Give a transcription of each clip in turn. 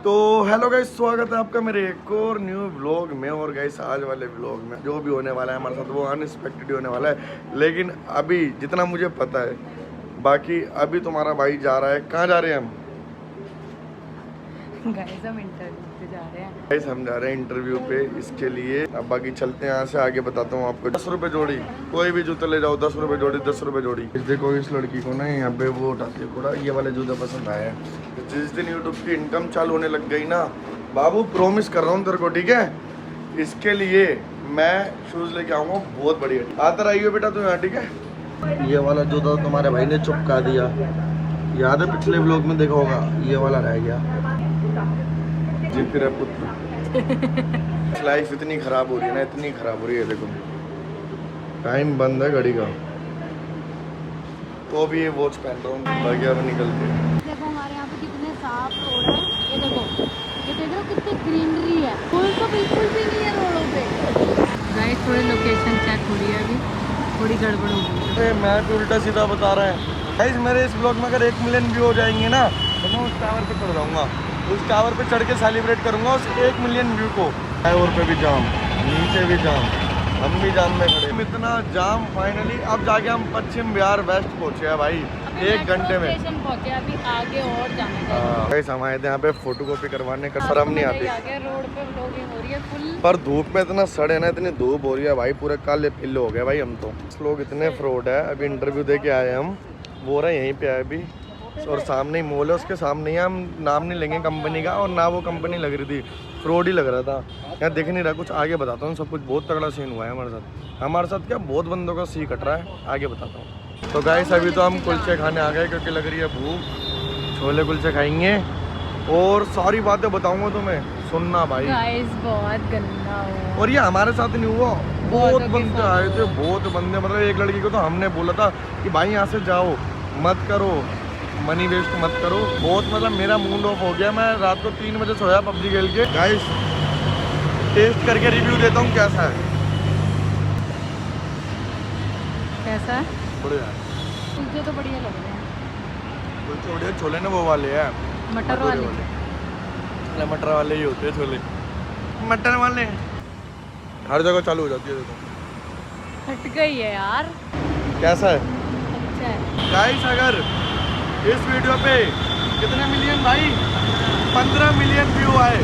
तो hello guys, स्वागत है आपका मेरे एक और न्यू व्लॉग में। और गाइस आज वाले व्लॉग में जो भी होने वाला है हमारे साथ वो अनएक्सपेक्टेड होने वाला है। लेकिन अभी जितना मुझे पता है, बाकी अभी तुम्हारा भाई जा रहा है। कहाँ जा रहे हैं हम? गाइस हम इंटरव्यू पे जा रहे हैं। गाइस हम जा रहे हैं इंटरव्यू पे, इसके लिए। अब बाकी चलते हैं यहाँ से, आगे बताता हूँ आपको। 10 रुपये जोड़ी, कोई भी जूते ले जाओ, 10 रुपये जोड़ी, 10 रुपये जोड़ी। देखो इस लड़की को ना यहाँ पे वो उठाती है कूड़ा, ये वाले जूते पसंद आए हैं। जिस दिन यूट्यूब की इनकम चालू होने लग गई ना बाबू, प्रॉमिस कर रहा हूँ तेरे को, ठीक है? इसके लिए मैं शूज़ लेके आऊँगा बहुत बढ़िया। आता रहिए बेटा तू यहाँ, ठीक है? ये वाला जूता तुम्हारे भाई ने चुपका दिया, याद है? पिछले व्लॉग में देखा होगा, ये वाला रह गया। जी फिर पुत्र लाइफ इतनी खराब हो रही है ना, इतनी खराब हो रही है। देखो टाइम बंद है घड़ी का, तो भी ये वॉच पहन रहा हूँ, बाकी अब निकलते हैं। देखो हमारे यहाँ पे कितने साफ रोड है। ये देखो, ये देख रहे हो कितनी ग्रीनरी है। फूल तो बिल्कुल भी नहीं है रोडों पे। गाइस थोड़ी लोकेशन चेक हो रही है, अभी थोड़ी गड़बड़ हो गई है। मैं भी उल्टा सीधा बता रहा है। गाइस मेरे इस ब्लॉग में अगर 1 मिलियन व्यू हो जाएंगे ना, तो मैं उस टावर पे चढ़ जाऊँगा, उस टावर पे चढ़ के सेलिब्रेट करूँगा उस 1 मिलियन व्यू को। फ्लाईओवर पे भी जाम, नीचे भी जाम, हम भी जाम में खड़े। इतना जाम, फाइनली अब जाके हम पश्चिम बिहार वेस्ट पहुँचे हैं भाई, 1 घंटे में। पहुंचे, अभी आगे और जाना है। गाइस हम आए थे यहाँ पे फोटो कॉपी करवाने का, शर्म नहीं आती। रोड पे व्लॉगिंग हो रही है फुल, पर धूप में इतना सड़े ना, इतनी धूप हो रही है भाई, पूरे काले पिल्ले हो गए भाई हम तो। लोग इतने फ्रॉड है। अभी इंटरव्यू दे के आए हम, वो रहे यहीं पे आए अभी, और सामने ही मॉल है, उसके सामने ही। हम नाम नहीं लेंगे कंपनी का, और ना वो कंपनी लग रही थी, फ्रॉड ही लग रहा था। यहाँ दिख नहीं रहा कुछ, आगे बताता हूँ सब कुछ। बहुत तगड़ा सीन हुआ है हमारे साथ क्या, बहुत बंदों का सी कट रहा है, आगे बताता हूँ। तो गाइस अभी तो हम कुलचे खाने आ गए, क्योंकि लग रही है भूख। छोले कुलचे खाएंगे और सारी बातें बताऊंगा तुम्हें, सुनना भाई। गाइस बहुत गंदा हुआ। और ये हमारे साथ नहीं हुआ, बहुत बंदे आए थे, बहुत बंदे। मतलब एक लड़की को तो हमने बोला था कि भाई यहाँ से जाओ मत करो, मनी वेस्ट मत करो। बहुत मतलब मेरा मूड ऑफ हो गया। मैं रात को 3 बजे सोया पबजी खेल के। गाइस टेस्ट करके रिव्यू देता हूँ कैसा है। कैसा है? बढ़िया है, मुझे तो बढ़िया लग रहे हैं। कुछ बढ़िया। छोले ना वो वाले हैं, मटर वाले। मटर वाले ही होते हैं छोले, मटर वाले। हर जगह चालू हो जाती है, देखो हट गई है यार। कैसा है। अच्छा है। गाइस अगर इस वीडियो पे कितने मिलियन भाई, 15 मिलियन व्यू आए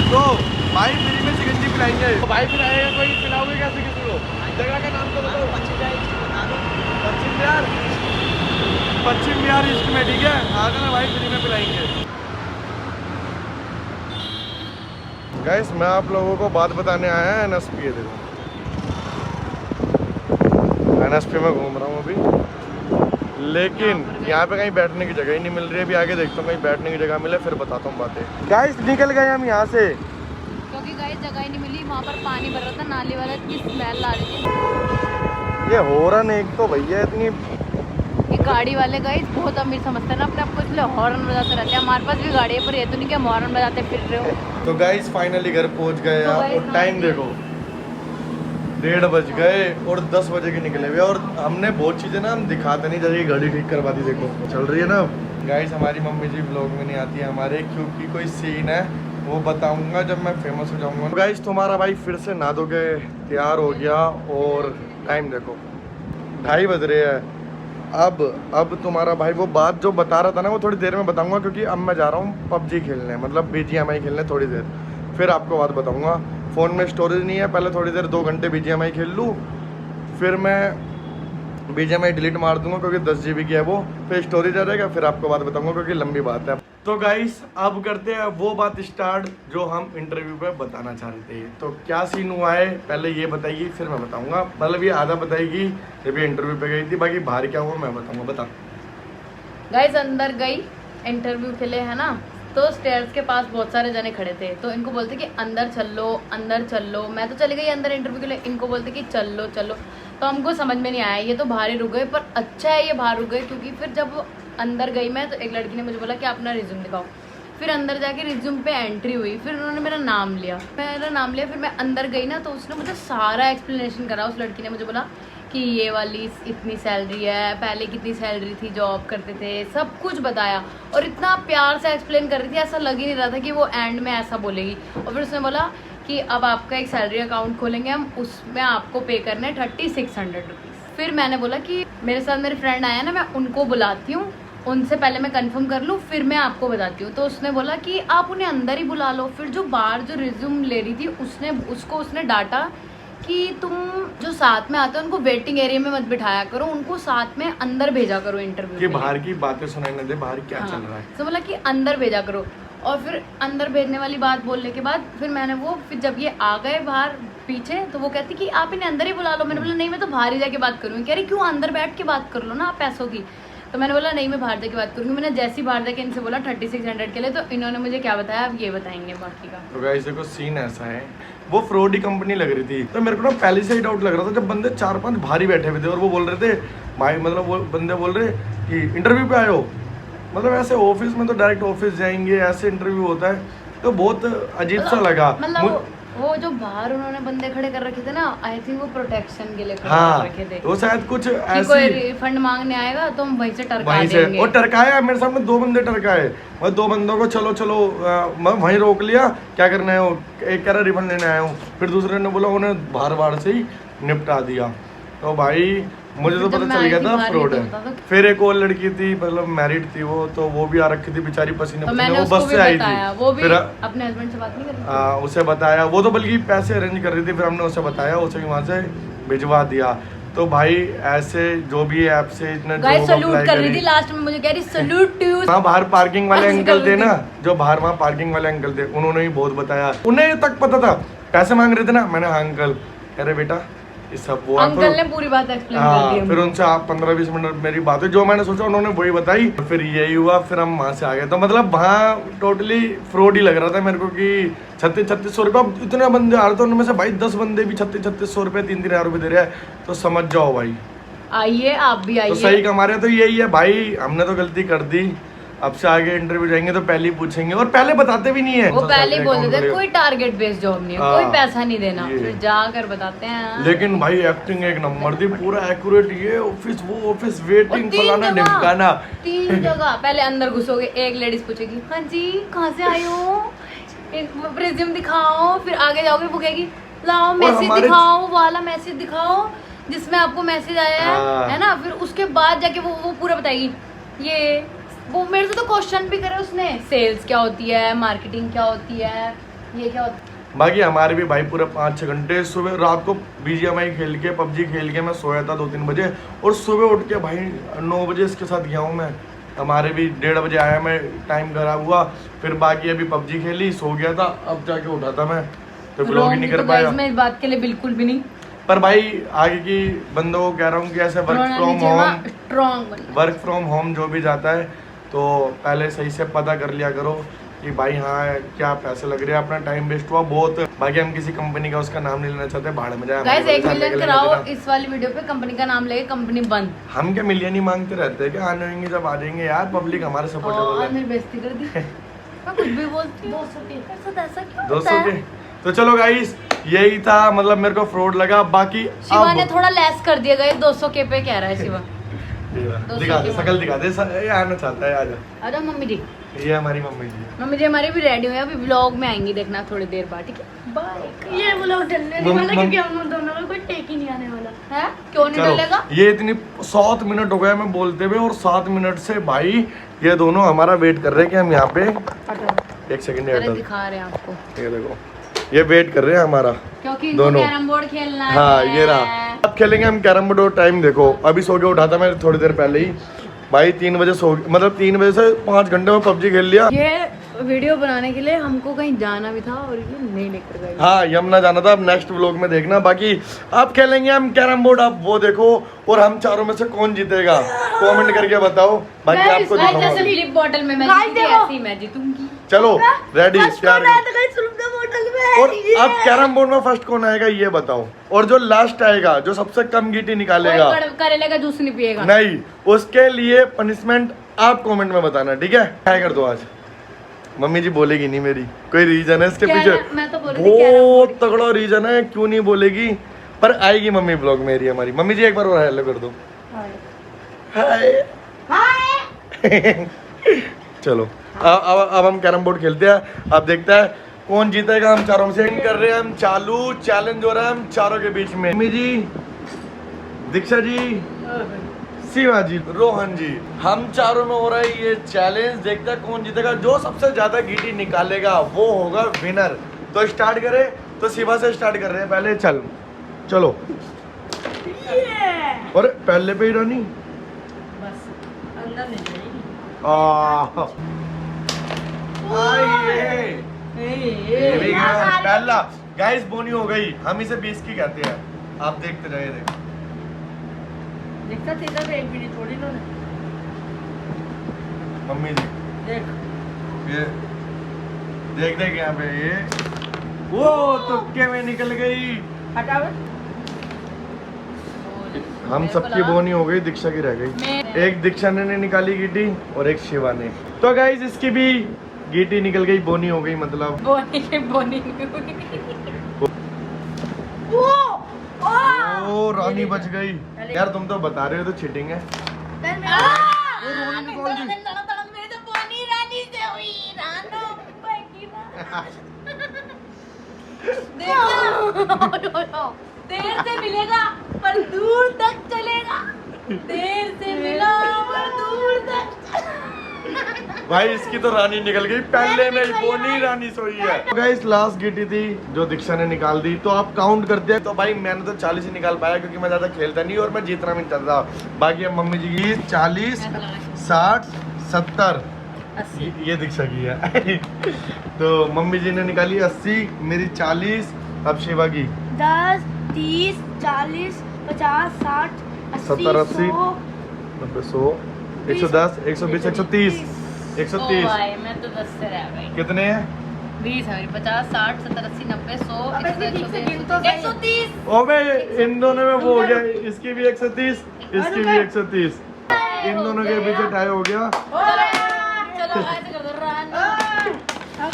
तो भाई फ्री में चिकन पिलाएंगे। तो भाई फिर आएगा कोई, पिलाओगे कैसे किसी को? जगह का नाम तो बताओ। पश्चिम बिहार, पश्चिम बिहार ईस्ट में, ठीक है? आगे ना भाई फ्री में पिलाएंगे। गाइस मैं आप लोगों को बात बताने आया है NSP। ये देखो NSP में घूम रहा हूँ अभी, लेकिन यहाँ पे कहीं बैठने की जगह ही नहीं मिल रही है। अभी आगे देखता हूँ कहीं बैठने की जगह मिले, फिर बताता हूँ बातें। गाइस निकल गए हम यहाँ से, क्योंकि गाइस जगह ही नहीं मिली। वहाँ पर पानी भर रहा था, नाली वाला की स्मेल आ रही थी। ये हॉर्न एक तो भैया इतनी, ये गाड़ी वाले गाइस बहुत अमीर समझते हैं ना अपने आपको, इसलिए हॉर्न बजाते रहते हैं। हमारे पास भी गाड़ी है, पर ये तो नहीं कि हम हॉर्न बजाते फिर रहे हो। तो गाइस फाइनली घर पहुँच गए। तो और टाइम देखो 1:30 बज गए और 10 बजे के निकले हुए। और हमने बहुत चीज़ें ना हम दिखाते नहीं, जैसे गाड़ी ठीक करवा दी, देखो चल रही है ना। गाइस हमारी मम्मी जी ब्लॉग में नहीं आती है हमारे, क्योंकि कोई सीन है वो बताऊंगा जब मैं फेमस हो जाऊंगा। गाइस तुम्हारा भाई फिर से नहा धो के तैयार हो गया, और टाइम देखो 2:30 बज रहे हैं। अब तुम्हारा भाई वो बात जो बता रहा था ना, वो थोड़ी देर में बताऊंगा, क्योंकि अब मैं जा रहा हूँ पबजी खेलने, मतलब BGMI खेलने थोड़ी देर, फिर आपको बात बताऊंगा। फ़ोन में स्टोरेज नहीं है, पहले थोड़ी देर 2 घंटे BGMI खेल लूँ, फिर मैं BGMI डिलीट मार दूंगा क्योंकि 10 GB की है वो, फिर स्टोरेज आ जाएगा, फिर आपको बात बताऊंगा क्योंकि लंबी बात है। तो गाइस अब करते हैं वो बात स्टार्ट जो हम इंटरव्यू पे बताना चाह रहे थे। तो क्या सीन हुआ है पहले ये बताइए, फिर मैं बताऊंगा। मतलब ये आधा बताएगी जब ये इंटरव्यू पे गई थी, बाकी बाहर क्या हुआ मैं बताऊंगा। बता गाइस अंदर गई इंटरव्यू के लिए, है ना? तो स्टेयर्स के पास बहुत सारे जने खड़े थे, तो इनको बोलते कि अंदर चल लो, अंदर चल लो। मैं तो चली गई अंदर इंटरव्यू के लिए, इनको बोलते कि चल लो चलो। तो हमको समझ में नहीं आया, ये तो बाहर ही रुक गए। पर अच्छा है ये बाहर रुक गए, क्योंकि फिर जब अंदर गई मैं, तो एक लड़की ने मुझे बोला कि अपना रिज्यूम दिखाओ। फिर अंदर जाके रिज्यूम पे एंट्री हुई, फिर उन्होंने मेरा नाम लिया, फिर मैं अंदर गई ना, तो उसने मुझे सारा एक्सप्लेनेशन करा। उस लड़की ने मुझे बोला कि ये वाली इतनी सैलरी है, पहले कितनी सैलरी थी, जॉब करते थे, सब कुछ बताया और इतना प्यार से एक्सप्लेन कर रही थी, ऐसा लग ही नहीं रहा था कि वो एंड में ऐसा बोलेगी। और फिर उसने बोला कि अब आपका एक सैलरी अकाउंट खोलेंगे हम, उसमें आपको पे करना है 3600 रुपीज़। फिर मैंने बोला कि मेरे साथ मेरे फ्रेंड आया ना, मैं उनको बुलाती हूँ, उनसे पहले मैं कंफर्म कर लूँ, फिर मैं आपको बताती हूँ। तो उसने बोला कि आप उन्हें अंदर ही बुला लो। फिर जो बाहर जो रिज्यूम ले रही थी उसने डांटा कि तुम जो साथ में आते हो उनको वेटिंग एरिया में मत बिठाया करो, उनको साथ में अंदर भेजा करो इंटरव्यू कि बाहर की बातें सुनाने दे, बाहर क्या चल रहा है। तो बोला कि अंदर भेजा करो। और फिर अंदर भेजने वाली बात बोलने के बाद फिर जब ये आ गए बाहर पीछे, तो वो कहती कि आप इन्हें अंदर ही बुला लो। मैंने बोला नहीं, मैं तो बाहर ही जाके बात करूँगी। कह रही क्यों, अंदर बैठ के बात कर लो ना आप पैसों की। तो मैंने बोला नहीं, मैं बाहर जाके बात करूँगी। मैंने जैसे ही बाहर जाके इनसे बोला 3600 के लिए, तो इन्होंने मुझे क्या बताया अब ये बताएंगे बाकी का। तो गाइस देखो सीन ऐसा है, वो फ्रॉड ही कंपनी लग रही थी। तो मेरे को ना पहले से ही डाउट लग रहा था, जब बंदे 4-5 भारी बैठे हुए थे और वो बोल रहे थे भाई, मतलब वो बंदे बोल रहे कि इंटरव्यू पे आए हो, मतलब ऐसे ऑफिस में तो डायरेक्ट ऑफिस जाएंगे, ऐसे इंटरव्यू होता है। तो बहुत अजीब सा लगा। मतलब वो जो बाहर उन्होंने बंदे खड़े कर रखे थे ना, आई थिंक वो प्रोटेक्शन के लिए खड़े हाँ, कर रखे थे। तो शायद कुछ कि कोई रिफंड मांगने आएगा तो हम वहीं से टरका देंगे। और टरकाया मेरे सामने 2 बंदे टरकाए। मैं 2 बंदों को चलो मैं वहीं रोक लिया, क्या करना है, एक कह रहा रिफंड लेने आया हूँ, फिर दूसरे ने बोला उन्हें बाहर से ही निपटा दिया। तो भाई मुझे तो पता चल गया था फ्रॉड है। फिर एक और लड़की थी, मतलब मैरिड थी वो भी आ रखी थी बेचारी, पसीने पसीने, वो बस से आई थी। वो भी फिर अपने हस्बैंड से बात नहीं कर रही थी। उसे बताया, वो तो बल्कि पैसे अरेंज कर रही थी, फिर हमने उसे बताया, उसे वहाँ से भिजवा दिया। तो भाई ऐसे जो भी ऐप से इतने गाइस सैल्यूट कर रही थी, लास्ट में मुझे कह रही सैल्यूट टू यू। हाँ, बाहर पार्किंग वाले अंकल थे ना, जो बाहर वहाँ पार्किंग वाले अंकल थे, उन्होंने भी बहुत बताया। उन्हें तक पता था, पैसे मांग रहे थे ना, मैंने हाँ अंकल, कह रहे बेटा ये सब वो अंकल ने पूरी बात एक्सप्लेन कर दी। फिर उनसे आप 15-20 मिनट मेरी बात हुई, जो मैंने सोचा उन्होंने वही बताई। फिर यही हुआ, फिर हम वहाँ से आ गए। तो मतलब वहाँ टोटली फ्रॉड ही लग रहा था मेरे को कि 3600 रुपये। अब इतने बंदे आ रहे थे, उनमें से भाई 10 बंदे भी 3600 रुपये 3-3 रुपये दे रहे हैं, तो समझ जाओ भाई। आइए आप भी आइए, तो सही कमा रहे। तो यही है भाई, हमने तो गलती कर दी। अब से आगे इंटरव्यू जाएंगे तो पहले ही पूछेंगे, और पहले बताते भी नहीं है। वो पहले ही बोल देते हैं कोई टारगेट बेस्ड जॉब नहीं है, कोई पैसा नहीं देना, ये। फिर जाकर बताते हैं। लेकिन भाई एक्टिंग एक नंबर थी, पूरा एक्यूरेट, ये ऑफिस वो ऑफिस, वेटिंग फलाना ढिमकाना। 3 जगह पहले अंदर घुसोगे, एक लेडीज पूछेगी हाँ जी कहाँ से आए हो, रिज्यूम दिखाओ, फिर आगे जाओगे वो कहेगी लाओ मैसेज दिखाओ, वाला मैसेज दिखाओ जिसमें आपको मैसेज आया है ना। फिर उसके बाद जाके वो पूरा बताएगी। ये वो मेरे से तो क्वेश्चन भी करे उसने, सेल्स क्या होती है, मार्केटिंग क्या होती है, ये क्या होता है। बाकी हमारे भी भाई पूरे 5-6 घंटे, सुबह रात को BGMI खेल के, PUBG खेल के मैं सोया था 2-3 बजे, और सुबह उठ के भाई 9 बजे इसके साथ गया हूँ मैं। हमारे भी 1:30 बजे आया मैं, टाइम खराब हुआ। फिर बाकी अभी PUBG खेली, सो गया था, अब जाके उठा था मैं, तो ब्लॉग ही नहीं कर पाया। मैं इस बात के लिए बिल्कुल भी नहीं, पर भाई आगे की बंदों को कह रहा हूँ कि ऐसे वर्क फ्रॉम होम जो भी जाता है, तो पहले सही से पता कर लिया करो कि भाई हाँ क्या पैसे लग रहे हैं, अपना टाइम वेस्ट हुआ बहुत। बाकी हम किसी कंपनी का उसका नाम नहीं लेना चाहते, भाड़ में जाए। गाइस 1 मिलियन कराओ इस वाली वीडियो पे, कंपनी का नाम लेके कंपनी बंद। हम क्या मिलियन ही मांगते रहते हैं, क्या आने होंगे जब आ जाएंगे यार, पब्लिक हमारे सपोर्टेबल है। मेरी बेइज्जती कर दी मैं कुछ भी बोलती हूं। 200 के ऐसा क्यों 200 के। तो चलो गाइस यही था, मतलब मेरे को फ्रॉड लगा। बाकी शिवा ने थोड़ा लेस कर दिया गाइस, 200 के पे कह रहा है शिवा। दिखा दे, शकल दिखा दे, ये आना चाहता है, आजा। अरे मम्मी जी, ये हमारी मम्मी जी। मम्मी जी हमारी भी रेडी हुई है, अभी व्लॉग में आएंगी, देखना थोड़ी देर बाद, ठीक है। बाय। ये व्लॉग डलने नहीं वाला क्योंकि हम लोग दोनों में कोई टेक ही नहीं आने वाला है। क्यों नहीं डलेगा? ये इतनी 7 मिनट हो गए हमें बोलते हुए, और 7 मिनट से भाई ये दोनों हमारा वेट कर रहे हैं कि हम यहाँ पे 1 सेकंड दिखा रहे हैं आपको, ये देखो, ये वेट कर रहे हैं हमारा, क्योंकि दोनों कैरम बोर्ड खेलना है। हाँ ये रहा, अब खेलेंगे हम कैरम बोर्ड। और टाइम देखो, अभी सो के उठा था मैं थोड़ी देर पहले ही भाई, 3 बजे सो, मतलब 3 बजे से 5 घंटे में PUBG खेल लिया। ये वीडियो बनाने के लिए हमको कहीं जाना भी था और ये नहीं लेकर गए। हाँ यमुना जाना था, अब नेक्स्ट व्लॉग में देखना। बाकी अब खेलेंगे हम कैरम बोर्ड, आप वो देखो, और हम चारों में से कौन जीतेगा कमेंट करके बताओ। बाकी आपको जैसे फ्लिप बॉटल में मैं जीती ऐसी मैं जीतूंगी। चलो रेडी, तैयार। और अब कैरम बोर्ड में फर्स्ट कौन आएगा ये बताओ, और जो लास्ट आएगा, जो सबसे कम गीटी निकालेगा, करेले का जूस नहीं पिएगा, नहीं, उसके लिए पनिशमेंट आप कमेंट में बताना, ठीक है। क्या कर दो आज, मम्मी जी बोलेगी नहीं मेरी, कोई रीजन है इसके पीछे, मैं तो बहुत तगड़ा रीजन है क्यों नहीं बोलेगी। पर आएगी मम्मी ब्लॉग मेरी हमारी। मम्मी जी एक बार और हेलो कर दो। हाय चलो अब हम कैरम बोर्ड खेलते हैं। अब देखते हैं कौन जीतेगा। हम चारों में से कर रहे हैं हम चालू। चैलेंज हो रहा है हम चारों के बीच में। मम्मी जी, दीक्षा जी, शिवा जी, रोहन जी, हम चारों में हो रहा है ये चैलेंज। देखते हैं कौन जीतेगा। जो सबसे ज्यादा गीटी निकालेगा वो होगा विनर। तो स्टार्ट करें। तो शिवा से स्टार्ट कर रहे हैं पहले। चलो और पहले पे ही रानी बस अंदर नहीं जाएगी। पहला गाइस बोनी हो गई। हम इसे 20 की कहते हैं। आप देखते रहे। देखता तेरा भी एक भी नहीं छोड़ी इन्होंने। मम्मी जी देख ये देख यहाँ पे ये वो तुक्के में निकल गई। हटा बे। हम सबकी बोनी हो गई, दीक्षा की रह गई। एक दीक्षा ने निकाली गीटी और एक शिवा ने। तो गाइस इसकी भी गीटी निकल गई, बोनी हो गई मतलब। बोनी ओ रानी बच गई। यार तुम तो बता रहे हो तो चीटिंग है। देर से मिलेगा पर दूर तक चलेगा। देर से मिला पर दूर तक। भाई इसकी तो रानी निकल गई पहले में ही। बोनी रानी सोई है। तो गाइस लास्ट गिटी थी जो दीक्षा ने निकाल दी। तो आप काउंट करते हैं। तो भाई मैंने तो 40 ही निकाल पाया क्योंकि मैं ज्यादा खेलता नहीं और मैं जीतना भी नहीं चाहता। बाकी अब मम्मी जी की 40, 60, 70 ये दीक्षा की है। तो मम्मी जी ने निकाली 80, मेरी 40। अब शिवा की 10, 30, 40, 50, 60, 70, 80, 90, 100, 110, 120, 130, 130। भाई मैं तो 10 से रह गई। कितने हैं? 20 है 50, 60, 70, 80, 90, 100, अबे फिर ठीक से गिन तो सही। 130। ओबे इन दोनों में वो हो गया। इसकी भी 130, इसकी भी 130। इन दोनों के पीछे टाई हो गया। चलो ऐसे कर दो रानी।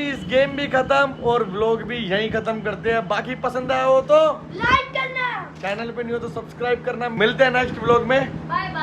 इस गेम भी खत्म और व्लॉग भी यहीं खत्म करते हैं। बाकी पसंद आया हो तो लाइक करना। चैनल पे नहीं हो तो सब्सक्राइब करना। मिलते हैं नेक्स्ट व्लॉग में। Bye bye.